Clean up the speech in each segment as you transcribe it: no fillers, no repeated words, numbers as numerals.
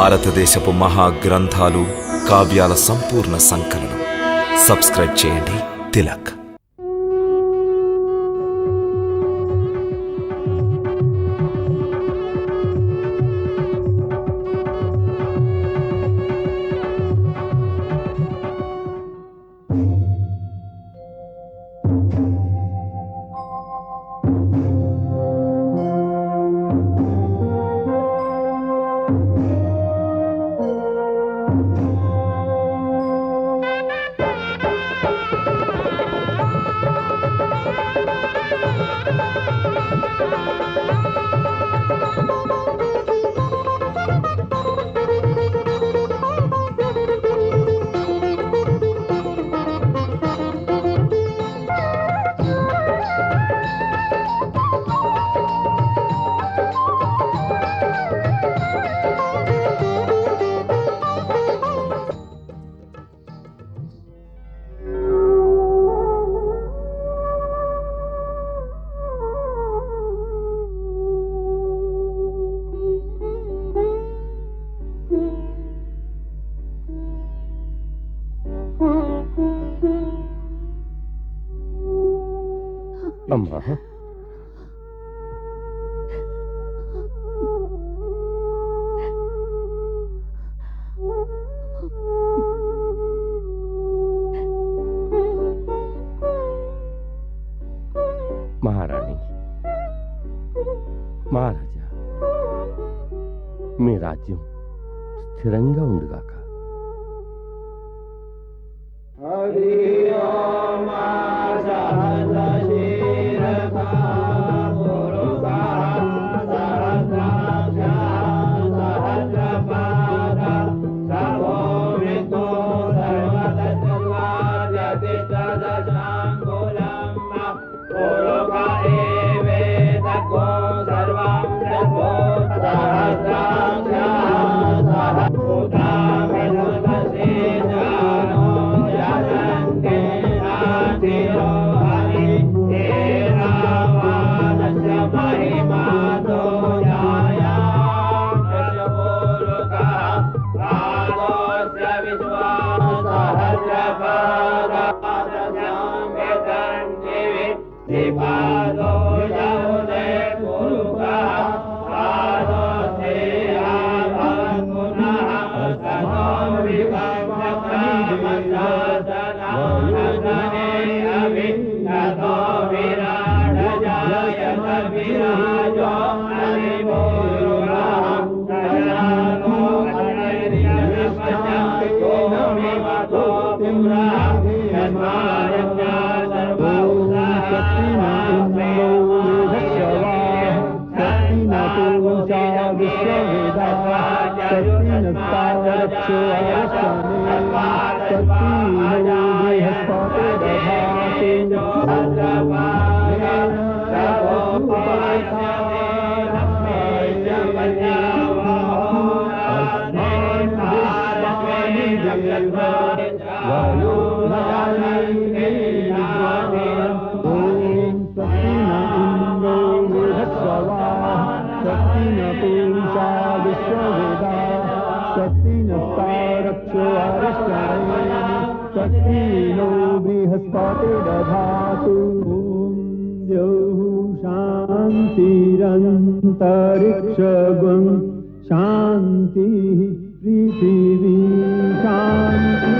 భారతదేశపు మహా గ్రంథాలు, కావ్యాల సంపూర్ణ సంకలనం. సబ్స్క్రైబ్ చేయండి తిలక్. అమ్మా, మహారాణి, మహారాజా, మీ రాజ్యం స్థిరంగా ఉండుగాక. शांतिरंतरिक्षगं शांति पृथिवी शांति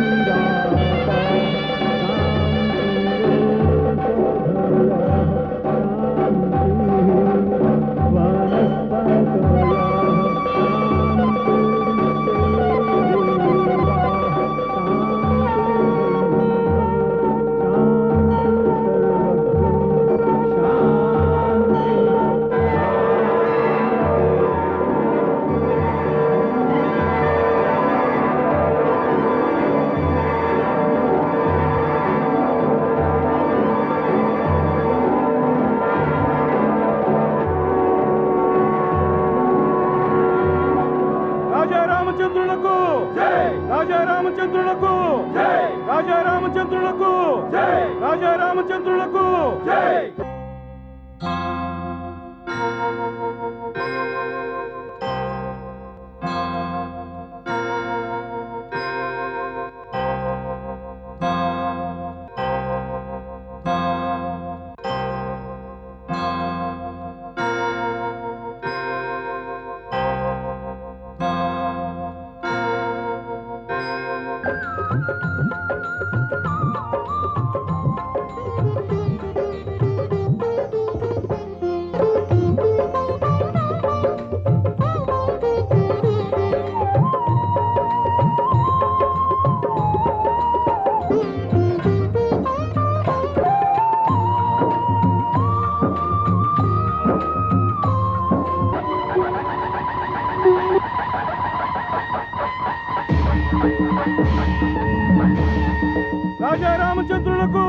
రాజా రామచంద్రులకు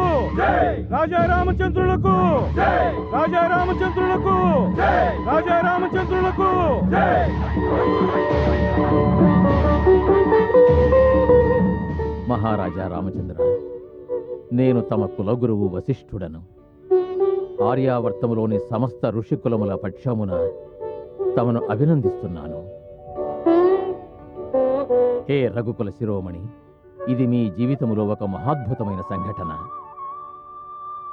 రాజా రామచంద్రులకు రాజా రామచంద్రులకు రాజా రామచంద్రులకు మహారాజా రామచంద్ర, నేను తమ కులగురువు వశిష్ఠుడను. ఆర్యావర్తములోని సమస్త ఋషికులముల పక్షమున తమను అభినందిస్తున్నాను. హే రఘుకుల శిరోమణి, ఇది మీ జీవితములో ఒక మహాద్భుతమైన సంఘటన.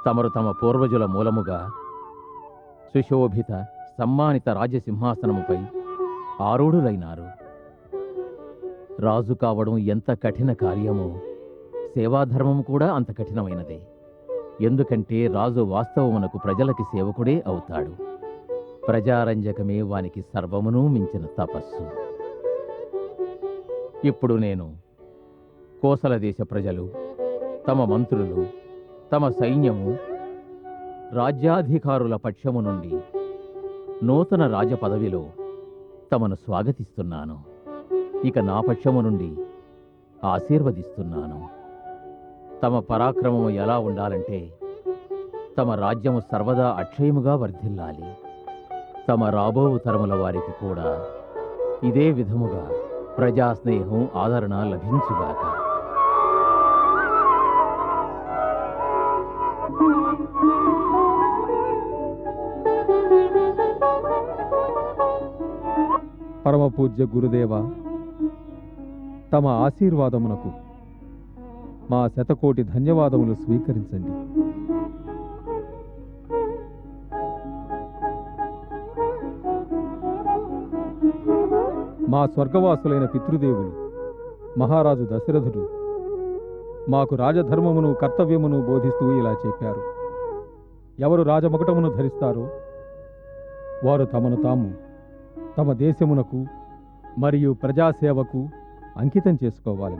తమరు తమ పూర్వజుల మూలముగా సుశోభిత సమ్మానిత రాజసింహాసనముపై ఆరూఢులైనారు. రాజు కావడం ఎంత కఠిన కార్యమో, సేవాధర్మము కూడా అంత కఠినమైనదే. ఎందుకంటే రాజు వాస్తవమునకు ప్రజలకి సేవకుడే అవుతాడు. ప్రజారంజకమే వానికి సర్వమును మించిన తపస్సు. ఇప్పుడు నేను కోసల దేశ ప్రజలు, తమ మంత్రులు, తమ సైన్యము, రాజ్యాధికారుల పక్షము నుండి నూతన రాజపదవిలో తమను స్వాగతిస్తున్నాను. ఇక నా పక్షము నుండి ఆశీర్వదిస్తున్నాను. తమ పరాక్రమము ఎలా ఉండాలంటే, తమ రాజ్యము సర్వదా అక్షయముగా వర్ధిల్లాలి. తమ రాబోవు తరముల వారికి కూడా ఇదే విధముగా ప్రజాస్నేహం, ఆదరణ లభించుగాక. పరమ పూజ్య గురుదేవ, తమ ఆశీర్వాదమునకు మా శతకోటి ధన్యవాదములు స్వీకరించండి. మా స్వర్గవాసులైన పితృదేవులు మహారాజు దశరథుడు మాకు రాజధర్మమును కర్తవ్యమును బోధిస్తూ ఇలా చెప్పారు. ఎవరు రాజమకుటమును ధరిస్తారో వారు తమను తాము తమ దేశమునకు మరియు ప్రజాసేవకు అంకితం చేసుకోవాలి.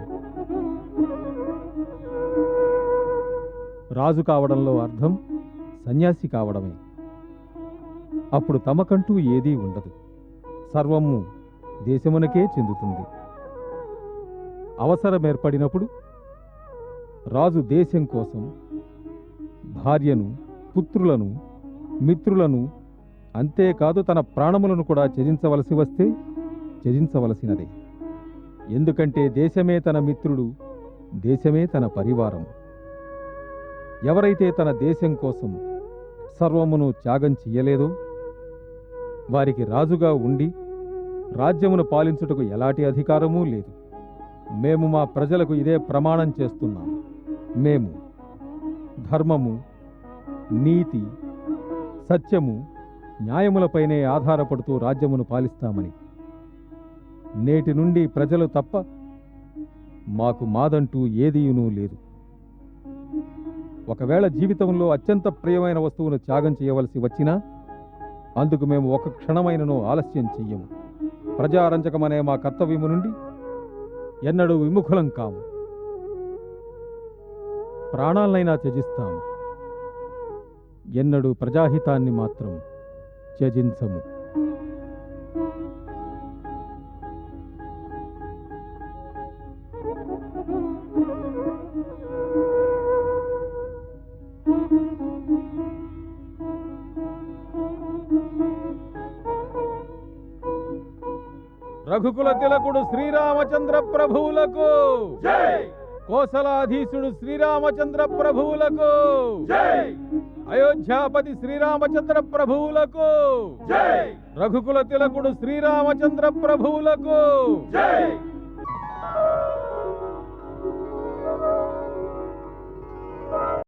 రాజు కావడంలో అర్థం సన్యాసి కావడమే. అప్పుడు తమకంటూ ఏదీ ఉండదు. సర్వము దేశమునకే చెందుతుంది. అవసరం ఏర్పడినప్పుడు రాజు దేశం కోసం భార్యను, పుత్రులను, మిత్రులను, అంతేకాదు తన ప్రాణములను కూడా త్యజించవలసి వస్తే త్యజించవలసినదే. ఎందుకంటే దేశమే తన మిత్రుడు, దేశమే తన పరివారం. ఎవరైతే తన దేశం కోసం సర్వమును త్యాగం చెయ్యలేదో వారికి రాజుగా ఉండి రాజ్యమును పాలించుటకు ఎలాంటి అధికారమూ లేదు. మేము మా ప్రజలకు ఇదే ప్రమాణం చేస్తున్నాం. మేము ధర్మము, నీతి, సత్యము, న్యాయములపైనే ఆధారపడుతూ రాజ్యమును పాలిస్తామని. నేటి నుండి ప్రజలు తప్ప మాకు మాదంటూ ఏదీయునూ లేదు. ఒకవేళ జీవితంలో అత్యంత ప్రియమైన వస్తువును త్యాగం చేయవలసి వచ్చినా అందుకు మేము ఒక క్షణమైనను ఆలస్యం చెయ్యము. ప్రజారంజకమనే మా కర్తవ్యము నుండి ఎన్నడూ విముఖులం కాము. ప్రాణాలనైనా త్యజిస్తాము. ఎన్నడూ ప్రజాహితాన్ని మాత్రం త్యజించము. రఘుకుల తిలకుడు శ్రీరామచంద్ర ప్రభువులకు జై! కోసలాధీశుడు శ్రీరామచంద్ర ప్రభువులకు జై! అయోధ్యాపతి శ్రీరామచంద్ర ప్రభువులకు జై! రఘుకుల తిలకుడు శ్రీరామచంద్ర ప్రభువులకు జై!